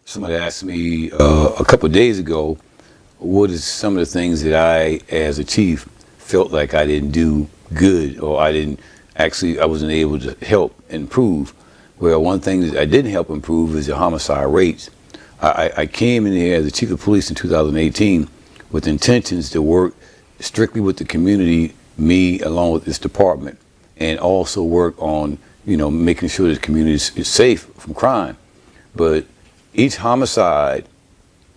Somebody asked me a couple of days ago, what is some of the things that I, as a chief, felt like I didn't do good, or I wasn't able to help improve. Well, one thing that I didn't help improve is the homicide rates. I came in here as the chief of police in 2018 with intentions to work strictly with the community, me along with this department, and also work on, making sure the community is safe from crime. But each homicide,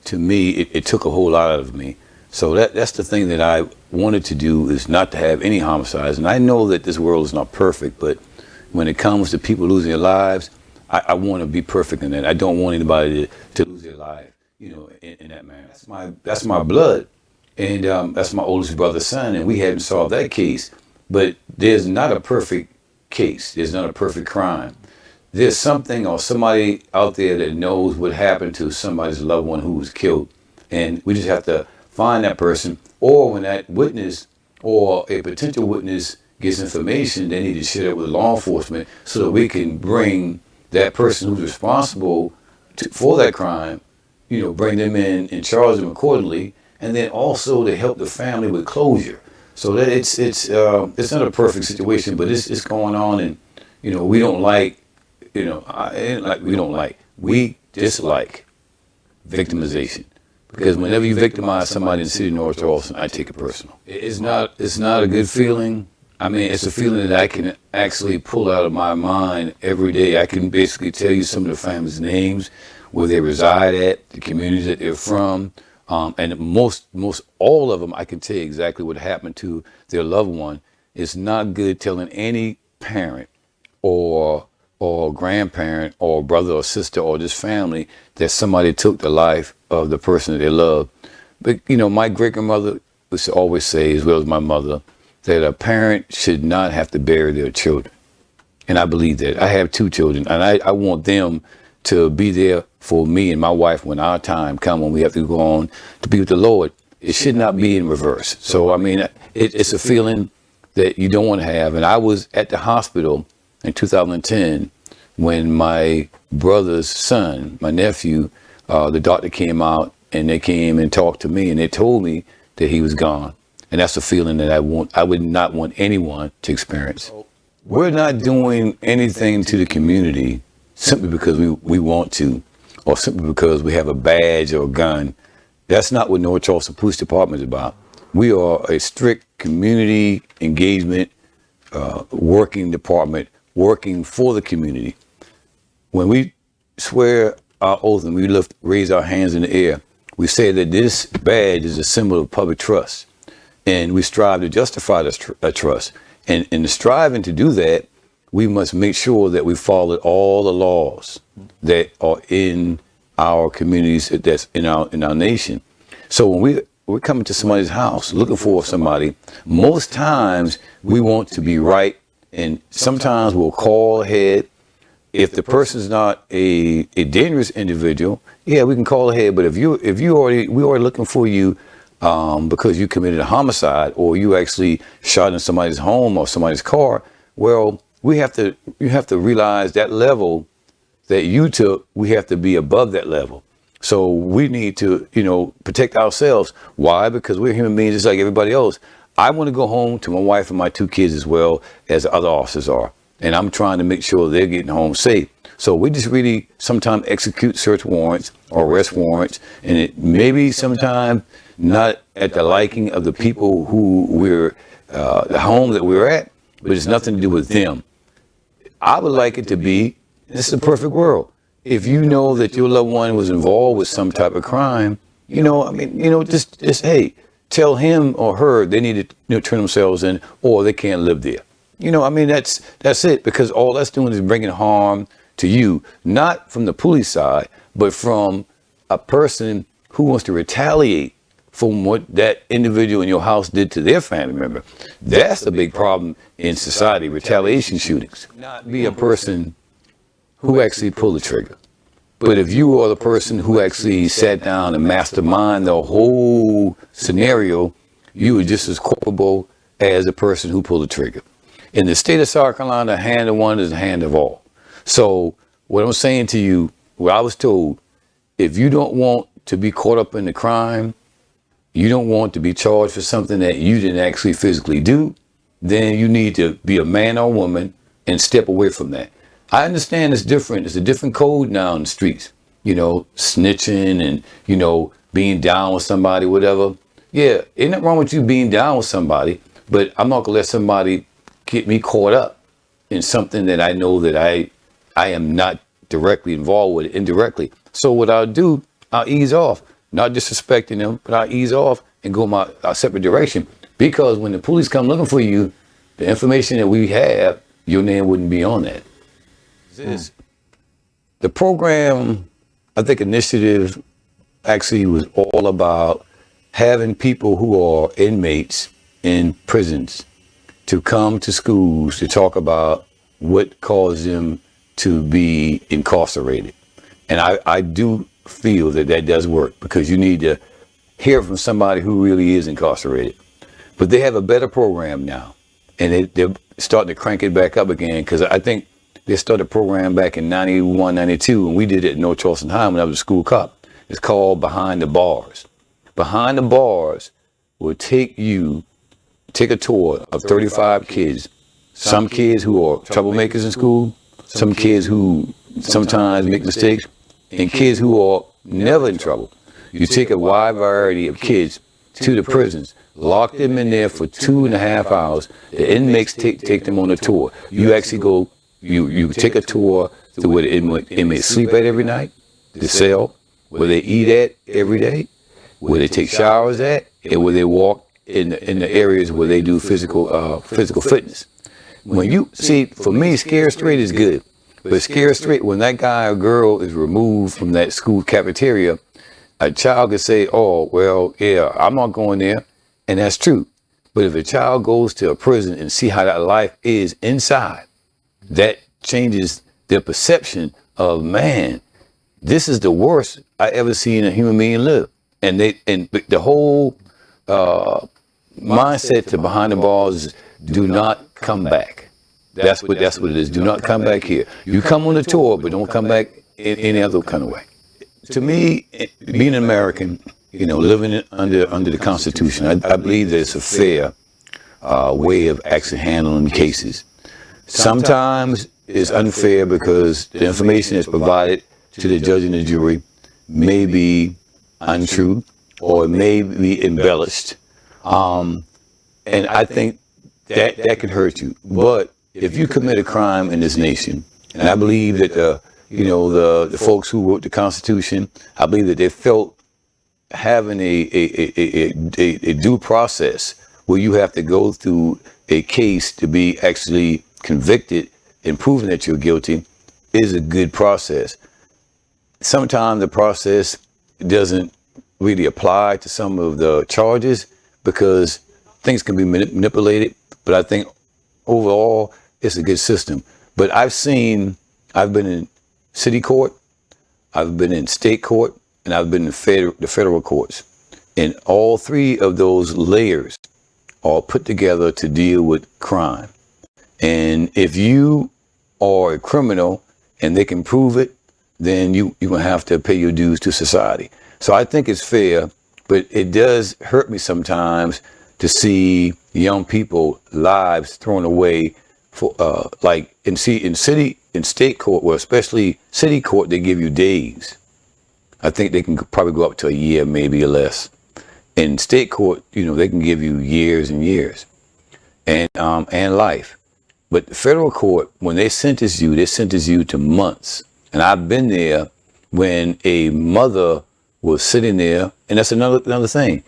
to me, it took a whole lot out of me. So that's the thing that I wanted to do, is not to have any homicides. And I know that this world is not perfect, but when it comes to people losing their lives, I want to be perfect in that. I don't want anybody to lose their life, in that manner. That's my blood, and that's my oldest brother's son, and we haven't solved that case. But there's not a perfect case. There's not a perfect crime. There's something or somebody out there that knows what happened to somebody's loved one who was killed, and we just have to find that person. Or when that witness or a potential witness gets information, they need to share it with law enforcement so that we can bring that person who's responsible for that crime, bring them in and charge them accordingly, and then also to help the family with closure. So that it's not a perfect situation, but it's going on, and we don't like, we dislike victimization, because whenever you victimize somebody in the city of North Charleston, I take it personal. It's not a good feeling. I mean, it's a feeling that I can actually pull out of my mind every day. I can basically tell you some of the families' names, where they reside at, the communities that they're from, and most all of them, I can tell you exactly what happened to their loved one. It's not good telling any parent or grandparent or brother or sister or just family that somebody took the life of the person that they love. But my great grandmother used to always say, as well as my mother, that a parent should not have to bury their children. And I believe that. I have 2 children, and I want them to be there for me and my wife when our time comes, when we have to go on to be with the Lord. It should not be in reverse. So, I mean, it's a feeling that you don't want to have. And I was at the hospital in 2010 when my brother's son, my nephew, the doctor came out, and they came and talked to me, and they told me that he was gone. And that's a feeling that I would not want anyone to experience. We're not doing anything to the community simply because we want to, or simply because we have a badge or a gun. That's not what North Charleston Police Department is about. We are a strict community engagement working department, working for the community. When we swear our oath and we raise our hands in the air, we say that this badge is a symbol of public trust. And we strive to justify that trust. And in striving to do that, we must make sure that we follow all the laws that are in our communities, that's in our nation. So when we're coming to somebody's house looking for somebody, most times we want to be right, and sometimes we'll call ahead. If the person's not a dangerous individual, yeah, we can call ahead. But if we already looking for you because you committed a homicide, or you actually shot in somebody's home or somebody's car, well, you have to realize that level that you took, we have to be above that level. So we need to, protect ourselves. Why? Because we're human beings just like everybody else. I want to go home to my wife and my 2 kids as well as other officers are. And I'm trying to make sure they're getting home safe. So we just really sometimes execute search warrants or arrest warrants, and it maybe sometimes not at the liking of the people who the home that we're at, but it's nothing to do with them. I would like it to be, this is a perfect world. If you know that your loved one was involved with some type of crime, just hey, tell him or her they need to turn themselves in, or they can't live there. That's it, because all that's doing is bringing harm to you, not from the police side, but from a person who wants to retaliate from what that individual in your house did to their family member. That's the big problem in society, retaliation shootings. Not be a person who actually pulled the trigger. But if you are the person who actually sat down and mastermind the whole scenario, you are just as culpable as the person who pulled the trigger. In the state of South Carolina, the hand of one is the hand of all. So what I'm saying to you, what I was told, if you don't want to be caught up in the crime, you don't want to be charged for something that you didn't actually physically do, then you need to be a man or woman and step away from that. I understand it's different. It's a different code now in the streets, snitching and, being down with somebody, whatever. Yeah, ain't nothing wrong with you being down with somebody, but I'm not gonna let somebody get me caught up in something that I know that I am not directly involved with, indirectly. So what I'll do, I'll ease off, not disrespecting them, but I'll ease off and go my separate direction. Because when the police come looking for you, the information that we have, your name wouldn't be on that. The program, I think initiative actually was all about having people who are inmates in prisons to come to schools to talk about what caused them to be incarcerated. And I do feel that does work, because you need to hear from somebody who really is incarcerated. But they have a better program now, and they're starting to crank it back up again, because I think they started a program back in 91, 92, and we did it at North Charleston High when I was a school cop. It's called Behind the Bars. Behind the Bars will take a tour of 35 kids, some kids who are troublemakers in school, some kids who sometimes make mistakes, and kids who are never in trouble. You take a wide variety of kids to the prisons, lock them in there for 2.5 hours. The inmates take them on a tour. You actually go, you take a tour to where the inmates sleep at every night, the cell, where they eat at every day, where they take showers at, and where they walk in the areas where they do physical fitness. When you see, for me, Scared Straight is good. But Scared Straight, when that guy or girl is removed from that school cafeteria, a child could say, oh, well, yeah, I'm not going there. And that's true. But if a child goes to a prison and see how that life is inside, that changes their perception of, man, this is the worst I ever seen a human being live. And the whole mindset to Behind the Bars is, do not come back. That's what it is. Do not come back here. You come on the tour, but don't come back in any other kind of way. To me, being an American, living under the Constitution, I believe that it's a fair way of actually handling cases. Sometimes it's unfair because the information that's provided to the judge and the jury may be untrue or it may be embellished. And I think that can hurt you. But if you commit a crime in this nation, and I believe that the folks who wrote the Constitution, I believe that they felt having a due process where you have to go through a case to be actually convicted and proven that you're guilty is a good process. Sometimes the process doesn't really apply to some of the charges because things can be manipulated, but I think overall it's a good system. But I've been in city court, I've been in state court, and I've been in the federal courts. And all three of those layers are put together to deal with crime. And if you are a criminal and they can prove it, then you're going to have to pay your dues to society. So I think it's fair, but it does hurt me sometimes to see young people lives thrown away for in state court, well, especially city court, they give you days. I think they can probably go up to a year, maybe or less. In state court, they can give you years and years, and life. But the federal court, when they sentence you to months. And I've been there when a mother was sitting there, and that's another thing.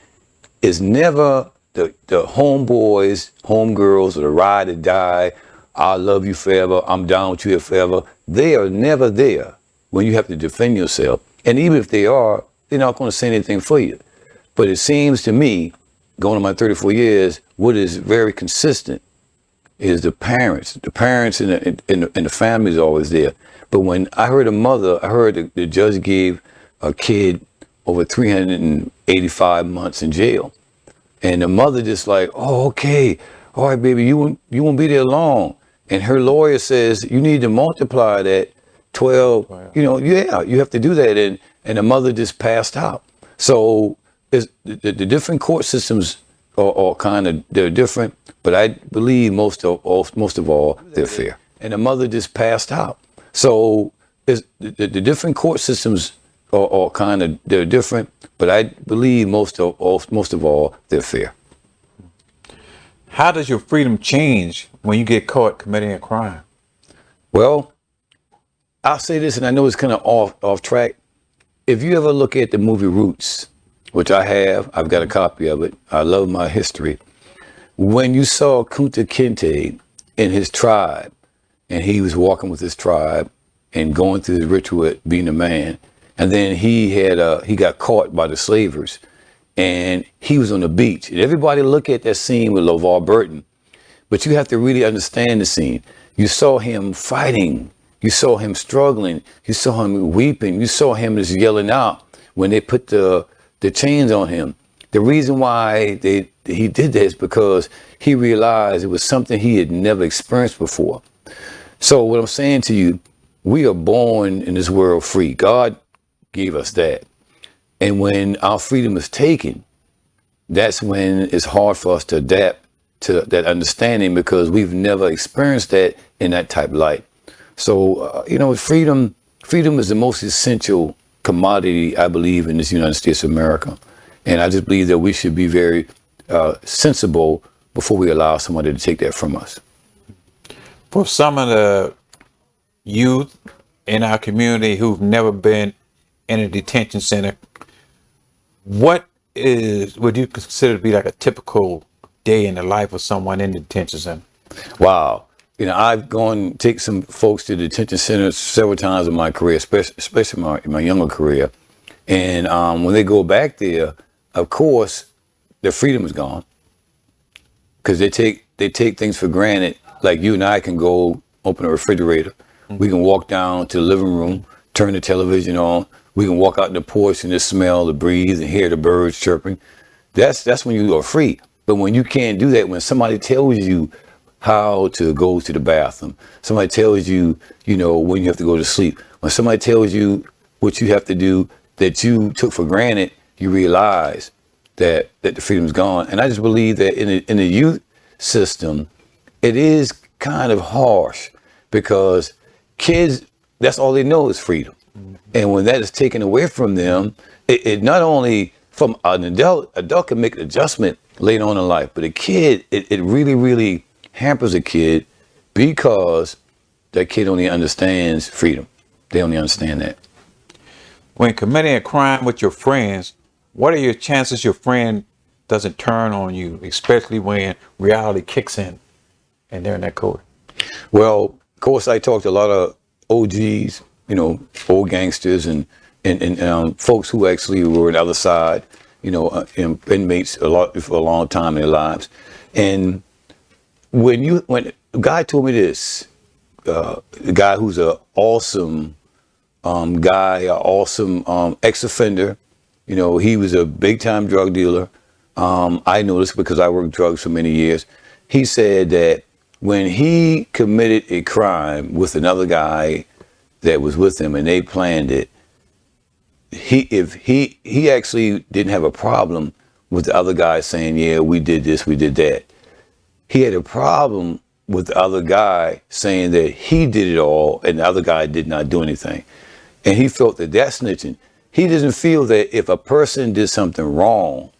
It's never the homeboys, homegirls, or the ride or die, I love you forever, I'm down with you forever. They are never there when you have to defend yourself. And even if they are, they're not going to say anything for you. But it seems to me, going on my 34 years, what is very consistent is the parents. The parents and the family is always there. But when I heard the judge gave a kid over 385 months in jail. And the mother just like, oh, okay, all right, baby, you won't be there long. And her lawyer says, you need to multiply that 12. You have to do that. And the mother just passed out. So the different court systems are kind of, they're different, but I believe most of all, they're fair. And the mother just passed out. So the different court systems are kind of, they're different, but I believe most of all, they're fair. How does your freedom change when you get caught committing a crime? Well, I'll say this, and I know it's kind of off track. If you ever look at the movie Roots, which I have, I've got a copy of it. I love my history. When you saw Kunta Kinte in his tribe, and he was walking with his tribe and going through the ritual of being a man, and then he got caught by the slavers, and he was on the beach. And everybody look at that scene with LeVar Burton, but you have to really understand the scene. You saw him fighting. You saw him struggling. You saw him weeping. You saw him just yelling out when they put the chains on him. The reason why he did that is because he realized it was something he had never experienced before. So what I'm saying to you, we are born in this world free. God gave us that. And when our freedom is taken, that's when it's hard for us to adapt to that understanding, because we've never experienced that in that type of light. So, freedom is the most essential commodity, I believe, in this United States of America. And I just believe that we should be very sensible before we allow somebody to take that from us. For some of the youth in our community who've never been in a detention center, what would you consider to be like a typical day in the life of someone in the detention center? Wow. I've gone take some folks to the detention centers several times in my career, especially my younger career. And when they go back there, of course, their freedom is gone, because they take things for granted. Like you and I can go open a refrigerator. Mm-hmm. We can walk down to the living room, turn the television on. We can walk out in the porch and just smell the breeze and hear the birds chirping. That's when you are free. But when you can't do that, when somebody tells you how to go to the bathroom, somebody tells you, when you have to go to sleep, when somebody tells you what you have to do that you took for granted, you realize that the freedom's gone. And I just believe that in the youth system, it is kind of harsh, because kids, that's all they know is freedom. Mm-hmm. And when that is taken away from them, it not only from an adult can make an adjustment later on in life, but a kid, it really, really hampers a kid, because that kid only understands freedom. They only understand that. When committing a crime with your friends, what are your chances your friend doesn't turn on you, especially when reality kicks in and they're in that court? Well, of course, I talked to a lot of OGs, old gangsters and folks who actually were on the other side, inmates for a long time in their lives. And when a guy told me this, a guy who's an awesome guy, an awesome ex-offender, he was a big-time drug dealer. I know this because I worked drugs for many years. He said that when he committed a crime with another guy that was with him and they planned it, he actually didn't have a problem with the other guy saying, yeah, we did this, we did that. He had a problem with the other guy saying that he did it all and the other guy did not do anything. And he felt that that's snitching. He doesn't feel that if a person did something wrong,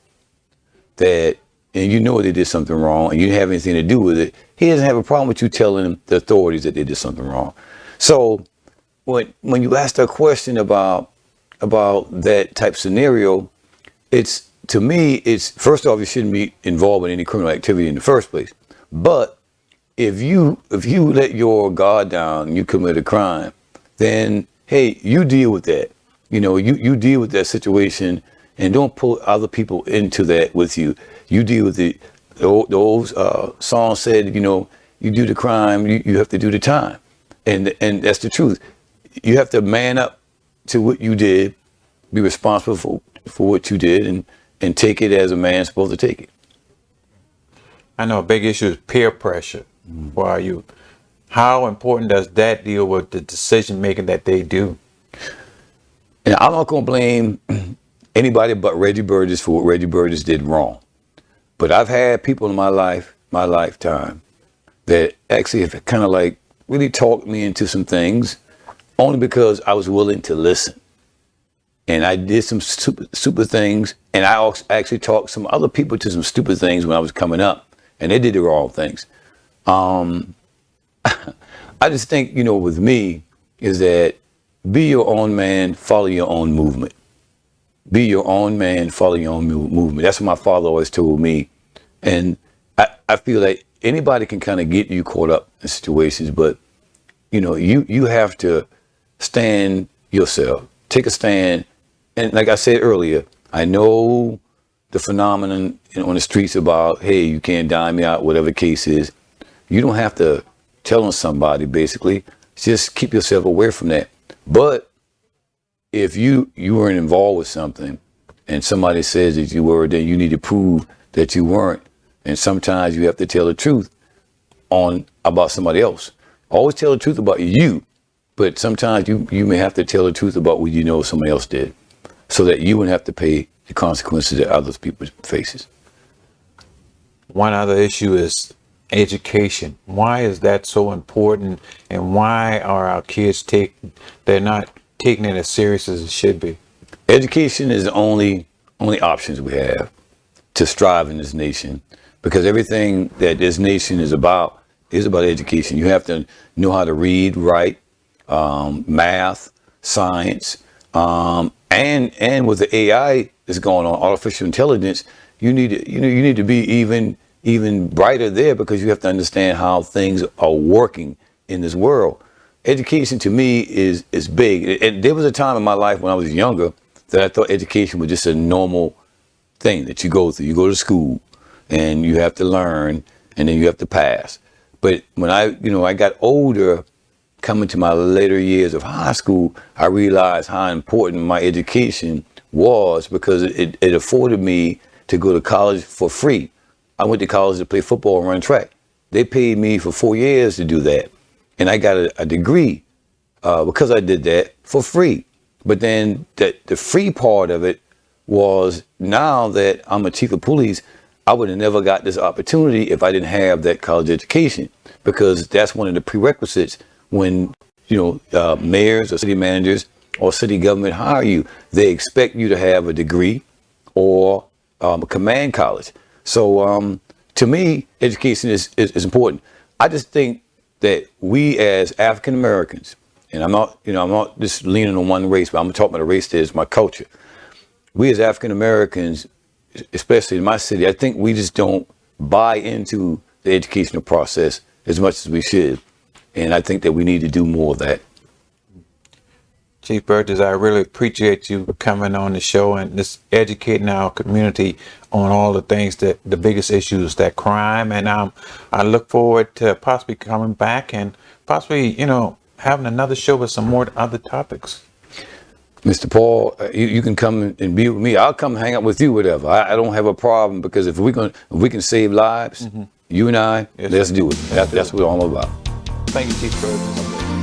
and they did something wrong and you didn't have anything to do with it, he doesn't have a problem with you telling the authorities that they did something wrong. So when you ask a question about that type scenario, to me, first off, you shouldn't be involved in any criminal activity in the first place. But if you let your guard down and you commit a crime, then hey, you deal with that. You deal with that situation and don't pull other people into that with you. You deal with it. The old song said, you do the crime, you have to do the time. And that's the truth. You have to man up to what you did, be responsible for what you did, and take it as a man's supposed to take it. I know a big issue is peer pressure for our youth. How important does that deal with the decision making that they do? And I'm not going to blame anybody but Reggie Burgess for what Reggie Burgess did wrong. But I've had people in my lifetime, that actually have kind of like really talked me into some things only because I was willing to listen. And I did some stupid things. And I also actually talked some other people to some stupid things when I was coming up. And they did the wrong things. I just think, with me, is that be your own man, follow your own movement. Be your own man, follow your own movement. That's what my father always told me. And I feel like anybody can kind of get you caught up in situations, but, you have to stand yourself, take a stand. And like I said earlier, I know the phenomenon on the streets about, hey, you can't dime me out, whatever the case is. You don't have to tell on somebody, basically. Just keep yourself away from that. But if you weren't involved with something and somebody says that you were, then you need to prove that you weren't. And sometimes you have to tell the truth about somebody else. Always tell the truth about you, but sometimes you may have to tell the truth about what somebody else did, so that you wouldn't have to pay the consequences that other people faces. One other issue is education. Why is that so important, and why are our kids they're not taking it as serious as it should be? Education is the only options we have to strive in this nation, because everything that this nation is about education. You have to know how to read, write, math, science, and with the AI that's going on, artificial intelligence, you need to be even brighter there, because you have to understand how things are working in this world. Education to me is big. And there was a time in my life when I was younger that I thought education was just a normal thing that you go through. You go to school and you have to learn, and then you have to pass. But when I got older, coming to my later years of high school, I realized how important my education was, because it afforded me to go to college for free. I went to college to play football and run track. They paid me for 4 years to do that. And I got a degree because I did that for free. But then the free part of it was, now that I'm a chief of police, I would have never got this opportunity if I didn't have that college education, because that's one of the prerequisites when, mayors or city managers or city government hire you. They expect you to have a degree or a command college. So to me, education is important. I just think that we as African Americans, and I'm not just leaning on one race, but I'm talking about a race that is my culture. We as African Americans, especially in my city, I think we just don't buy into the educational process as much as we should. And I think that we need to do more of that. Chief Burgess, I really appreciate you coming on the show and just educating our community on all the things, that the biggest issues, that crime. And I look forward to possibly coming back and possibly, having another show with some more other topics. Mr. Paul, you can come and be with me. I'll come hang out with you, whatever. I don't have a problem, because if we can save lives, you and I, yes, let's do it. That's what I'm all about. Thank you, Chief Burgess.